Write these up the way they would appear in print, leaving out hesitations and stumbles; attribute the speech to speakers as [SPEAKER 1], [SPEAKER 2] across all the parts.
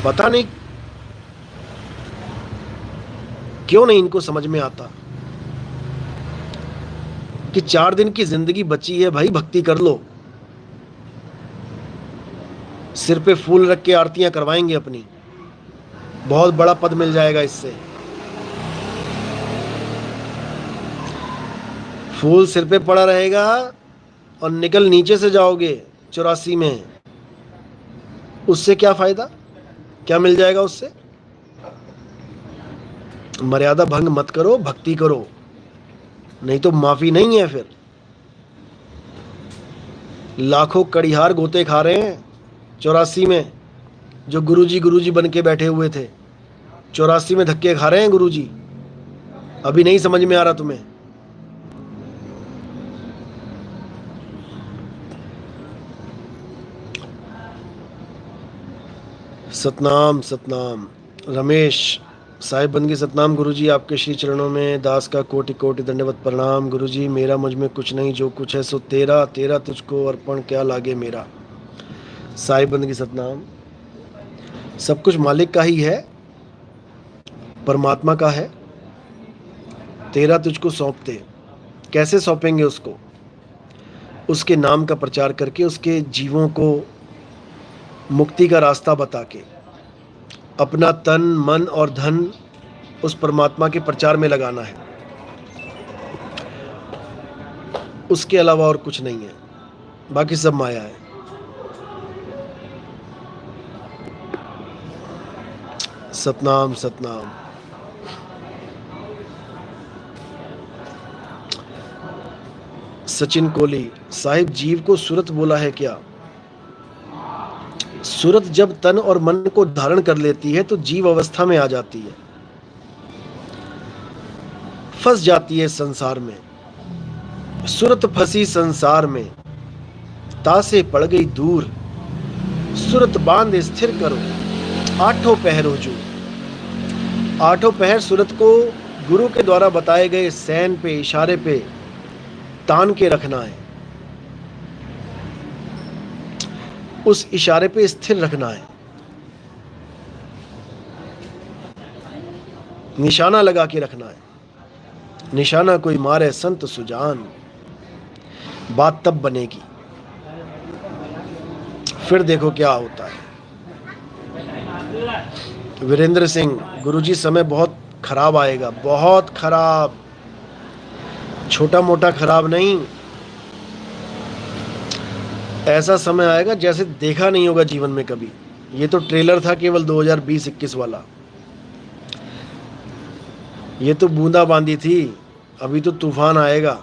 [SPEAKER 1] पता नहीं क्यों नहीं इनको समझ में आता कि 4 दिन की जिंदगी बची है भाई, भक्ति कर लो। सिर पे फूल रख के आरतियां करवाएंगे अपनी, बहुत बड़ा पद मिल जाएगा इससे। फूल सिर पे पड़ा रहेगा और निकल नीचे से जाओगे 84 में, उससे क्या फायदा, क्या मिल जाएगा उससे? मर्यादा भंग मत करो, भक्ति करो, नहीं तो माफी नहीं है फिर। लाखों कड़िहार गोते खा रहे हैं 84 में, जो गुरुजी बन के बैठे हुए थे 84 में धक्के खा रहे हैं गुरुजी। अभी नहीं समझ में आ रहा तुम्हें? सतनाम सतनाम। रमेश साहिब बंदगी सतनाम गुरुजी, आपके श्री चरणों में दास का कोटि कोटि दंडवत प्रणाम। गुरुजी मेरा मुझ में कुछ नहीं, जो कुछ है सो तेरा, तेरा तुझको अर्पण क्या लागे मेरा। साहिब बंदगी सतनाम। सब कुछ मालिक का ही है, परमात्मा का है। तेरा तुझको सौंपते, कैसे सौंपेंगे उसको? उसके नाम का प्रचार करके, उसके जीवों को मुक्ति का रास्ता बता के, अपना तन मन और धन उस परमात्मा के प्रचार में लगाना है। उसके अलावा और कुछ नहीं है, बाकी सब माया है। सतनाम सतनाम। सचिन कोहली साहिब, जीव को सूरत बोला है क्या? सूरत जब तन और मन को धारण कर लेती है तो जीव अवस्था में आ जाती है, फंस जाती है संसार में। सूरत फंसी संसार में, तासे पड़ गई दूर। सूरत बांध स्थिर करो, आठों पहर हुजूर। आठों पहर सूरत को गुरु के द्वारा बताए गए सैन पे, इशारे पे तान के रखना है, उस इशारे पे स्थिर रखना है, निशाना लगा के रखना है। निशाना कोई मारे संत सुजान, बात तब बनेगी, फिर देखो क्या होता है। वीरेंद्र सिंह गुरुजी, समय बहुत खराब आएगा, बहुत खराब, छोटा मोटा खराब नहीं। ऐसा समय आएगा जैसे देखा नहीं होगा जीवन में कभी। ये तो ट्रेलर था केवल 2020-21 वाला, ये तो बूंदाबांदी थी, अभी तो तूफान आएगा।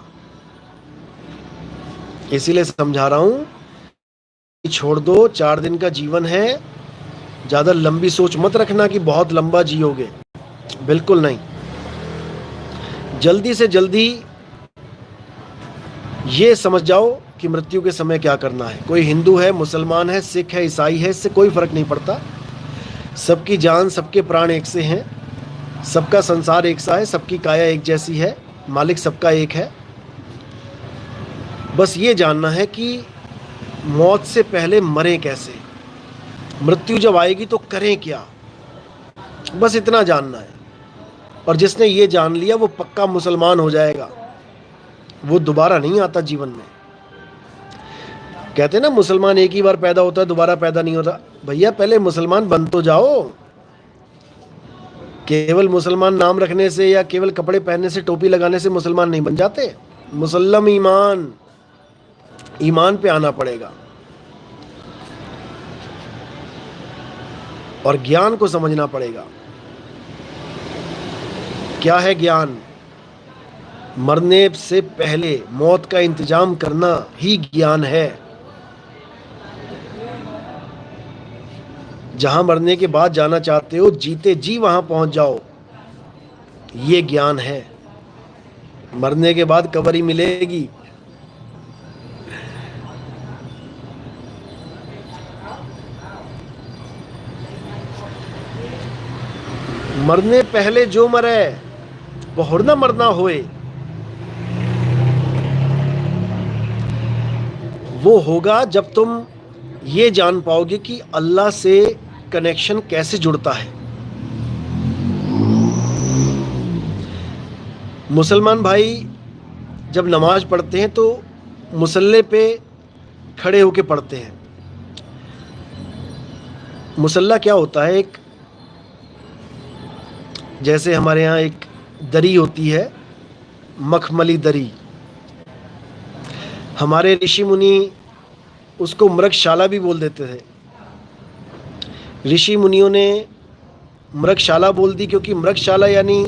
[SPEAKER 1] इसीलिए समझा रहा हूं कि छोड़ दो, 4 दिन का जीवन है, ज्यादा लंबी सोच मत रखना कि बहुत लंबा जियोगे, बिल्कुल नहीं। जल्दी से जल्दी ये समझ जाओ कि मृत्यु के समय क्या करना है। कोई हिंदू है, मुसलमान है, सिख है, ईसाई है, इससे कोई फर्क नहीं पड़ता। सबकी जान, सबके प्राण एक से हैं, सबका संसार एक सा है, सबकी काया एक जैसी है, मालिक सबका एक है। बस ये जानना है कि मौत से पहले मरें कैसे, मृत्यु जब आएगी तो करें क्या, बस इतना जानना है। और जिसने ये जान लिया वो पक्का मुसलमान हो जाएगा, वो दोबारा नहीं आता जीवन में। कहते हैं ना मुसलमान एक ही बार पैदा होता है, दोबारा पैदा नहीं होता। भैया पहले मुसलमान बन तो जाओ। केवल मुसलमान नाम रखने से या केवल कपड़े पहनने से, टोपी लगाने से मुसलमान नहीं बन जाते। मुसल्लम ईमान, ईमान पे आना पड़ेगा और ज्ञान को समझना पड़ेगा। क्या है ज्ञान? मरने से पहले मौत का इंतजाम करना ही ज्ञान है। जहां मरने के बाद जाना चाहते हो, जीते जी वहां पहुंच जाओ, ये ज्ञान है। मरने के बाद कब्र ही मिलेगी। मरने पहले जो मरे वो हुर ना मरना होए, वो होगा जब तुम ये जान पाओगे कि अल्लाह से कनेक्शन कैसे जुड़ता है। मुसलमान भाई जब नमाज पढ़ते हैं तो मुसल्ले पे खड़े होके पढ़ते हैं। मुसल्ला क्या होता है? एक, जैसे हमारे यहाँ एक दरी होती है, मखमली दरी, हमारे ऋषि मुनि उसको मृगशाला भी बोल देते थे। ऋषि मुनियों ने मृगशाला बोल दी क्योंकि मृगशाला यानी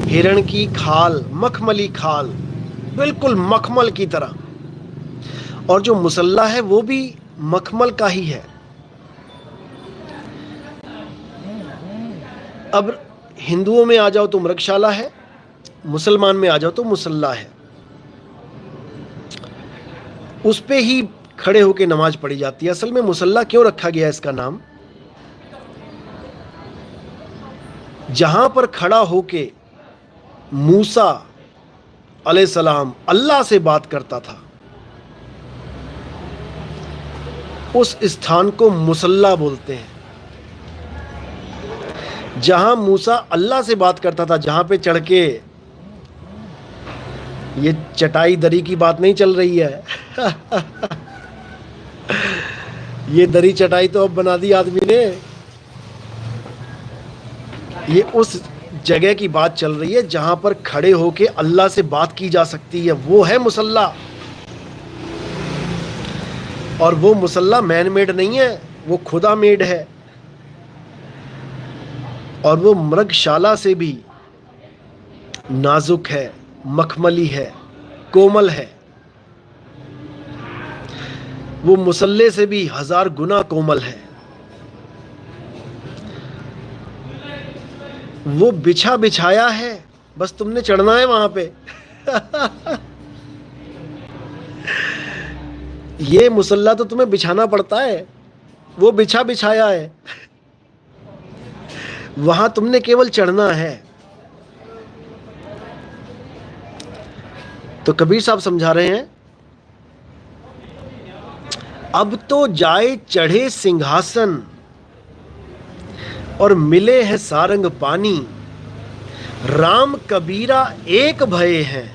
[SPEAKER 1] हिरण की खाल, मखमली खाल, बिल्कुल मखमल की तरह। और जो मुसल्ला है वो भी मखमल का ही है। अब हिंदुओं में आ जाओ तो मृगशाला है, मुसलमान में आ जाओ तो मुसल्ला है। उस पे ही खड़े होके नमाज पढ़ी जाती है। असल में मुसल्ला क्यों रखा गया इसका नाम? जहां पर खड़ा होके मूसा अलैहिस्सलाम अल्लाह से बात करता था, उस स्थान को मुसल्ला बोलते हैं। जहां मूसा अल्लाह से बात करता था, जहां पे चढ़ के, ये चटाई दरी की बात नहीं चल रही है ये दरी चटाई तो अब बना दी आदमी ने। ये उस जगह की बात चल रही है जहां पर खड़े होके अल्लाह से बात की जा सकती है, वो है मुसल्ला। और वो मुसल्ला मैन मेड नहीं है, वो खुदा मेड है। और वो मृगशाला से भी नाजुक है, मखमली है, कोमल है। वो मुसल्ले से भी 1000 गुना कोमल है। वो बिछा बिछाया है, बस तुमने चढ़ना है वहां पे ये मुसल्ला तो तुम्हें बिछाना पड़ता है, वो बिछा बिछाया है, वहां तुमने केवल चढ़ना है। तो कबीर साहब समझा रहे हैं, अब तो जाए चढ़े सिंहासन और मिले हैं सारंग पानी, राम कबीरा एक भये हैं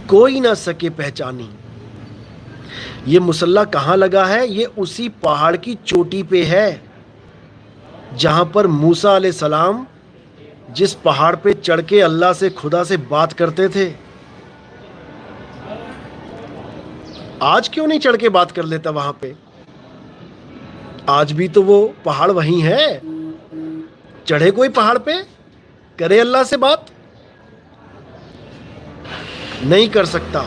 [SPEAKER 1] कोई ना सके पहचानी। ये मुसल्ला कहाँ लगा है? ये उसी पहाड़ की चोटी पे है जहां पर मूसा अलैहिस्सलाम जिस पहाड़ पे चढ़ के अल्लाह से, खुदा से बात करते थे। आज क्यों नहीं चढ़ के बात कर लेता वहां पे? आज भी तो वो पहाड़ वहीं है। चढ़े कोई पहाड़ पे, करे अल्लाह से बात? नहीं कर सकता,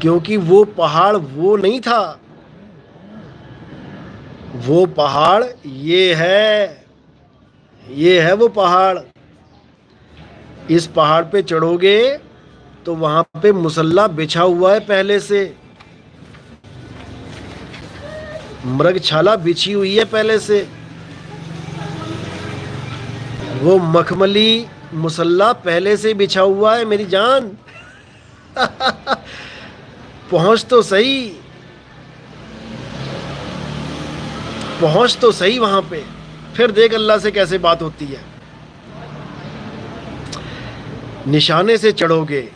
[SPEAKER 1] क्योंकि वो पहाड़ वो नहीं था। वो पहाड़ ये है वो पहाड़। इस पहाड़ पे चढ़ोगे तो वहां पे मुसल्ला बिछा हुआ है पहले से, मृगशाला बिछी हुई है पहले से। वो मखमली मुसल्ला पहले से बिछा हुआ है मेरी जान पहुंच तो सही, पहुंच तो सही वहां पे, फिर देख अल्लाह से कैसे बात होती है। निशाने से चढ़ोगे,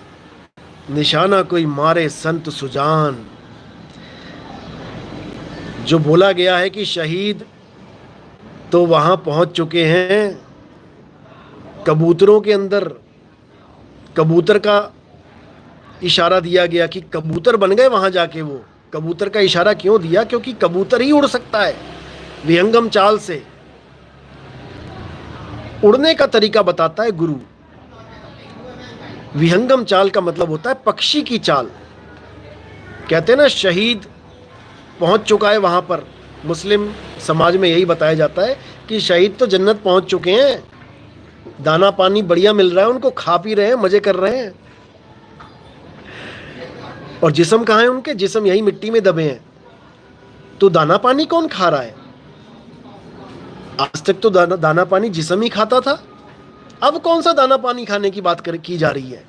[SPEAKER 1] निशाना कोई मारे संत सुजान। जो बोला गया है कि शहीद तो वहां पहुंच चुके हैं। कबूतरों के अंदर कबूतर का इशारा दिया गया कि कबूतर बन गए वहां जाके। वो कबूतर का इशारा क्यों दिया? क्योंकि कबूतर ही उड़ सकता है विहंगम चाल से। उड़ने का तरीका बताता है गुरु। विहंगम चाल का मतलब होता है पक्षी की चाल। कहते हैं ना शहीद पहुंच चुका है वहां पर। मुस्लिम समाज में यही बताया जाता है कि शहीद तो जन्नत पहुंच चुके हैं, दाना पानी बढ़िया मिल रहा है उनको, खा पी रहे हैं, मजे कर रहे हैं। और जिस्म कहाँ है उनके? जिस्म यही मिट्टी में दबे हैं। तो दाना पानी कौन खा रहा है? आज तक तो दाना पानी जिस्म ही खाता था। अब कौन सा दाना पानी खाने की बात की जा रही है?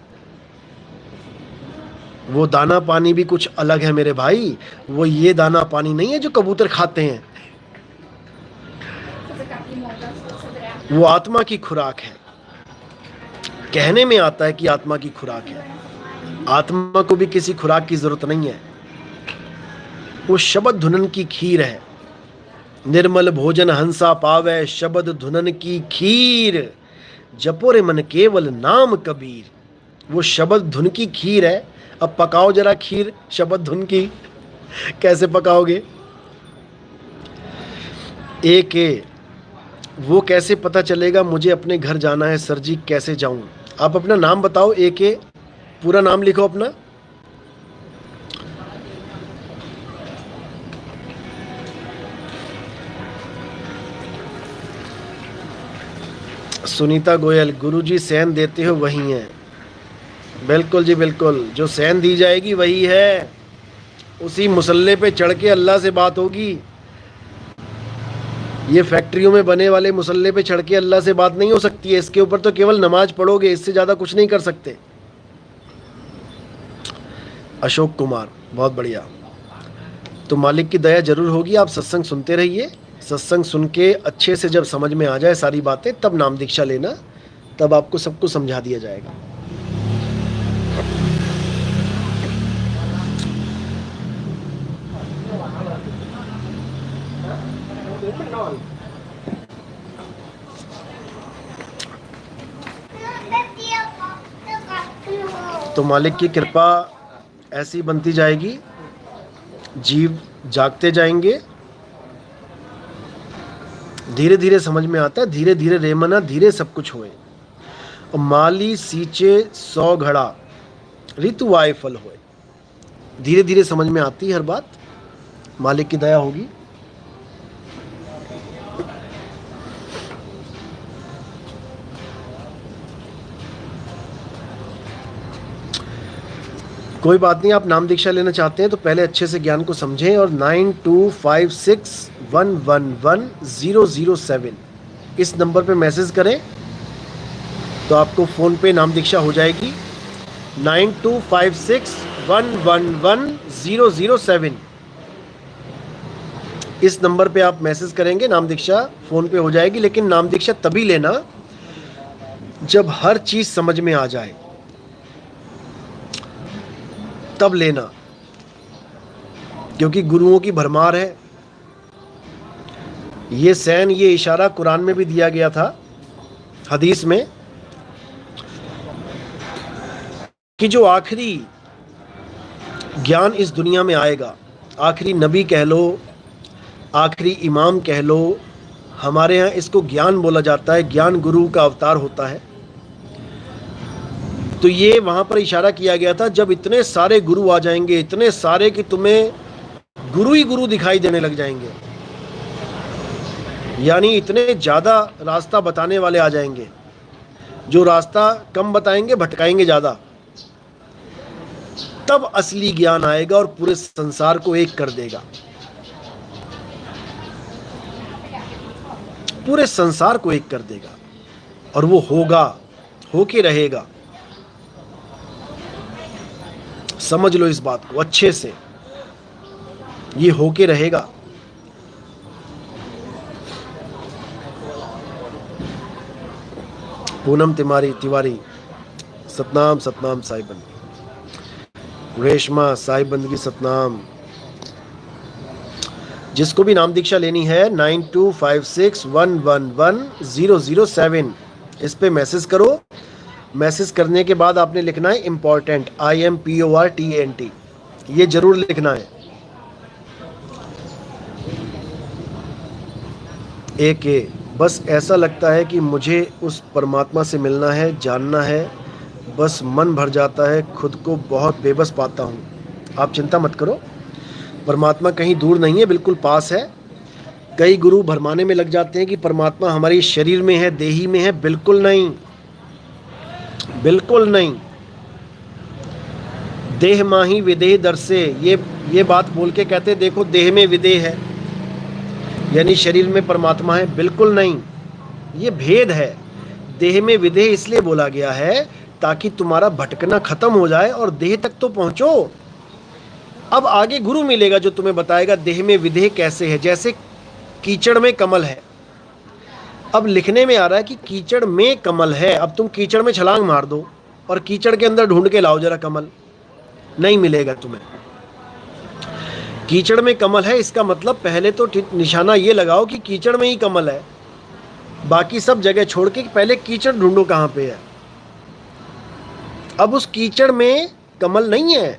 [SPEAKER 1] वो दाना पानी भी कुछ अलग है मेरे भाई। वो ये दाना पानी नहीं है जो कबूतर खाते हैं, वो आत्मा की खुराक है। कहने में आता है कि आत्मा की खुराक है, आत्मा को भी किसी खुराक की जरूरत नहीं है। वो शब्द धुनन की खीर है। निर्मल भोजन हंसा पावे, शब्द धुनन की खीर, जपो रे मन केवल नाम कबीर। वो शब्द धुन की खीर है। अब पकाओ जरा खीर शब्द धुन की, कैसे पकाओगे? एक वो कैसे पता चलेगा मुझे अपने घर जाना है सर जी, कैसे जाऊं? आप अपना नाम बताओ। एक पूरा नाम लिखो अपना। सुनीता गोयल, गुरुजी सैन देते हो वही है। बिल्कुल जी बिल्कुल, जो सैन दी जाएगी वही है। उसी मुसल्ले पे चढ़ के अल्लाह से बात होगी। ये फैक्ट्रियों में बने वाले मुसल्ले पे चढ़ के अल्लाह से बात नहीं हो सकती है। इसके ऊपर तो केवल नमाज पढ़ोगे, इससे ज़्यादा कुछ नहीं कर सकते। अशोक कुमार, बहुत बढ़िया। तो मालिक की दया जरूर होगी। आप सत्संग सुनते रहिए। सत्संग सुन के अच्छे से जब समझ में आ जाए सारी बातें, तब नाम दीक्षा लेना, तब आपको सब कुछ समझा दिया जाएगा। तो मालिक की कृपा ऐसी बनती जाएगी, जीव जागते जाएंगे। धीरे धीरे समझ में आता है, धीरे धीरे रेमना धीरे सब कुछ होए। और माली सींचे 100 घड़ा, ऋतु आए फल होए। धीरे धीरे समझ में आती है हर बात। मालिक की दया होगी। कोई बात नहीं, आप नाम दीक्षा लेना चाहते हैं तो पहले अच्छे से ज्ञान को समझें। और 9256111007 इस नंबर पे मैसेज करें तो आपको फ़ोन पे नाम दीक्षा हो जाएगी। 9256111007 इस नंबर पे आप मैसेज करेंगे, नाम दीक्षा फ़ोन पे हो जाएगी। लेकिन नाम दीक्षा तभी लेना जब हर चीज़ समझ में आ जाए, तब लेना। क्योंकि गुरुओं की भरमार है। ये सैन, ये इशारा कुरान में भी दिया गया था, हदीस में, कि जो आखिरी ज्ञान इस दुनिया में आएगा, आखिरी नबी कह लो, आखिरी इमाम कह लो, हमारे यहाँ इसको ज्ञान बोला जाता है। ज्ञान गुरु का अवतार होता है। तो ये वहाँ पर इशारा किया गया था, जब इतने सारे गुरु आ जाएंगे, इतने सारे कि तुम्हें गुरु ही गुरु दिखाई देने लग जाएंगे। यानी इतने ज़्यादा रास्ता बताने वाले आ जाएंगे, जो रास्ता कम बताएंगे भटकाएंगे ज़्यादा। तब असली ज्ञान आएगा और पूरे संसार को एक कर देगा, पूरे संसार को एक कर देगा। और वो होगा, होके रहेगा। समझ लो इस बात को अच्छे से, ये होके रहेगा। पूनम तिवारी, सतनाम सतनाम साई बंदगी। रेशमा साई बंदगी सतनाम। जिसको भी नाम दीक्षा लेनी है 9256111007 इस पे मैसेज करो। मैसेज करने के बाद आपने लिखना है इम्पॉर्टेंट, IMPORTANT, ये जरूर लिखना है। एक बस ऐसा लगता है कि मुझे उस परमात्मा से मिलना है, जानना है, बस मन भर जाता है, खुद को बहुत बेबस पाता हूँ। आप चिंता मत करो, परमात्मा कहीं दूर नहीं है, बिल्कुल पास है। कई गुरु भरमाने में लग जाते हैं कि परमात्मा हमारे शरीर में है, देही में है। बिल्कुल नहीं, बिल्कुल नहीं। देह माही विदेह दर से, ये बात बोल के कहते देखो देह में विदेह है, यानी शरीर में परमात्मा है। बिल्कुल नहीं, ये भेद है। देह में विदेह इसलिए बोला गया है ताकि तुम्हारा भटकना खत्म हो जाए और देह तक तो पहुंचो। अब आगे गुरु मिलेगा जो तुम्हें बताएगा देह में विदेह कैसे है। जैसे कीचड़ में कमल है, अब लिखने में आ रहा है कि कीचड़ में कमल है। अब तुम कीचड़ में छलांग मार दो और कीचड़ के अंदर ढूंढ के लाओ जरा कमल, नहीं मिलेगा तुम्हें। कीचड़ में कमल है, इसका मतलब पहले तो निशाना ये लगाओ कि कीचड़ में ही कमल है, बाकी सब जगह छोड़ के पहले कीचड़ ढूंढो कहां पे है। अब उस कीचड़ में कमल नहीं है,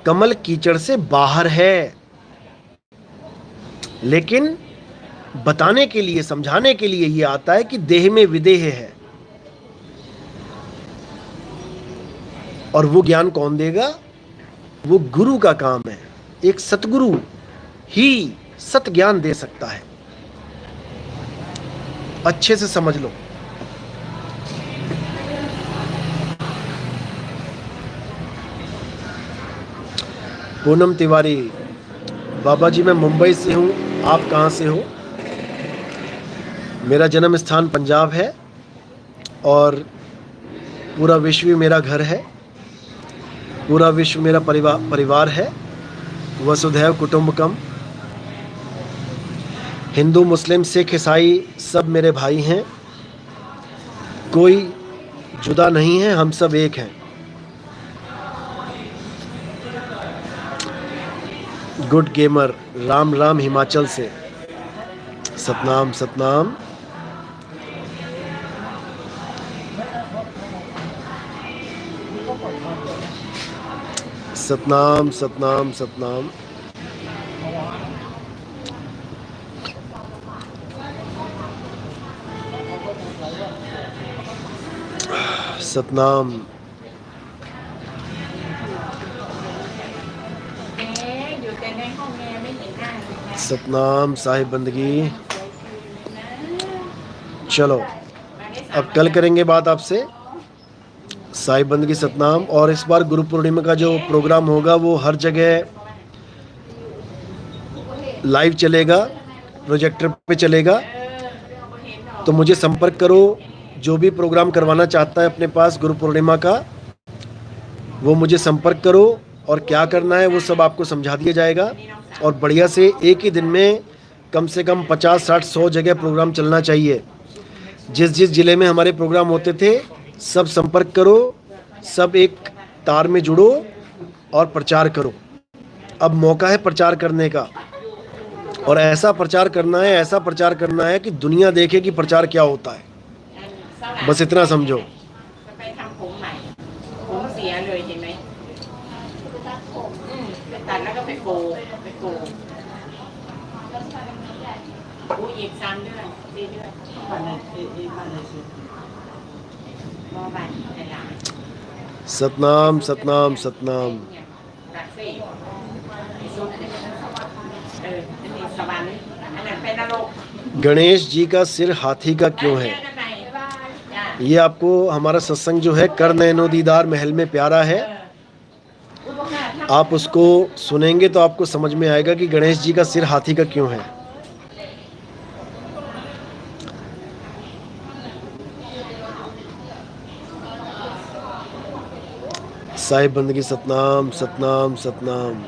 [SPEAKER 1] कमल कीचड़ से बाहर है, लेकिन बताने के लिए, समझाने के लिए ये आता है कि देह में विदेह है। और वो ज्ञान कौन देगा? वो गुरु का काम है। एक सतगुरु ही सत ज्ञान दे सकता है। अच्छे से समझ लो। पूनम तिवारी, बाबा जी मैं मुंबई से हूँ, आप कहाँ से हो? मेरा जन्म स्थान पंजाब है और पूरा विश्व मेरा घर है, पूरा विश्व मेरा परिवार है। वसुधैव कुटुंबकम। हिंदू मुस्लिम सिख ईसाई सब मेरे भाई हैं, कोई जुदा नहीं है, हम सब एक हैं। गुड गेमर, राम राम हिमाचल से। सतनाम सतनाम। सतनाम सतनाम सतनाम। सतनाम। सतनाम साहिब बंदगी। चलो अब कल करेंगे बात आपसे साहिब बंदगी सतनाम। और इस बार गुरु पूर्णिमा का जो प्रोग्राम होगा वो हर जगह लाइव चलेगा, प्रोजेक्टर पे चलेगा। तो मुझे संपर्क करो, जो भी प्रोग्राम करवाना चाहता है अपने पास गुरु पूर्णिमा का, वो मुझे संपर्क करो और क्या करना है वो सब आपको समझा दिया जाएगा। और बढ़िया से एक ही दिन में कम से कम 50, 60, 100 जगह प्रोग्राम चलना चाहिए। जिस जिस ज़िले में हमारे प्रोग्राम होते थे सब संपर्क करो, सब एक तार में जुड़ो और प्रचार करो। अब मौका है प्रचार करने का, और ऐसा प्रचार करना है, ऐसा प्रचार करना है कि दुनिया देखे कि प्रचार क्या होता है। बस इतना समझो। सतनाम सतनाम सतनाम। गणेश जी का सिर हाथी का क्यों है? ये आपको हमारा सत्संग जो है कर नैनो दीदार महल में प्यारा है, आप उसको सुनेंगे तो आपको समझ में आएगा कि गणेश जी का सिर हाथी का क्यों है। साहिब बंदगी सतनाम सतनाम सतनाम।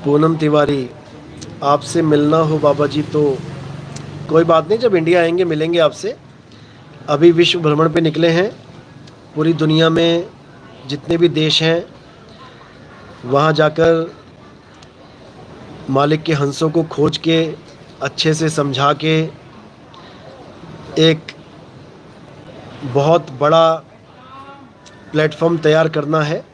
[SPEAKER 1] पूनम तिवारी, आपसे मिलना हो बाबा जी तो कोई बात नहीं, जब इंडिया आएंगे मिलेंगे आपसे। अभी विश्व भ्रमण पे निकले हैं, पूरी दुनिया में जितने भी देश हैं वहाँ जाकर मालिक के हंसों को खोज के अच्छे से समझा के एक बहुत बड़ा प्लेटफॉर्म तैयार करना है,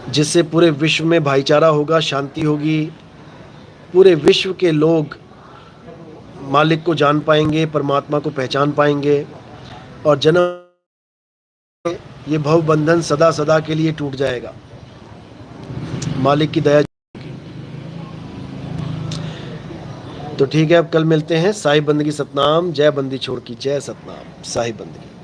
[SPEAKER 1] जिससे पूरे विश्व में भाईचारा होगा, शांति होगी, पूरे विश्व के लोग मालिक को जान पाएंगे, परमात्मा को पहचान पाएंगे, और जन्म ये भव बंधन सदा सदा के लिए टूट जाएगा। मालिक की दया। तो ठीक है, अब कल मिलते हैं। साहिब बंदगी सतनाम। जय बंदी छोड़ की जय सतनाम। साहिब बंदगी।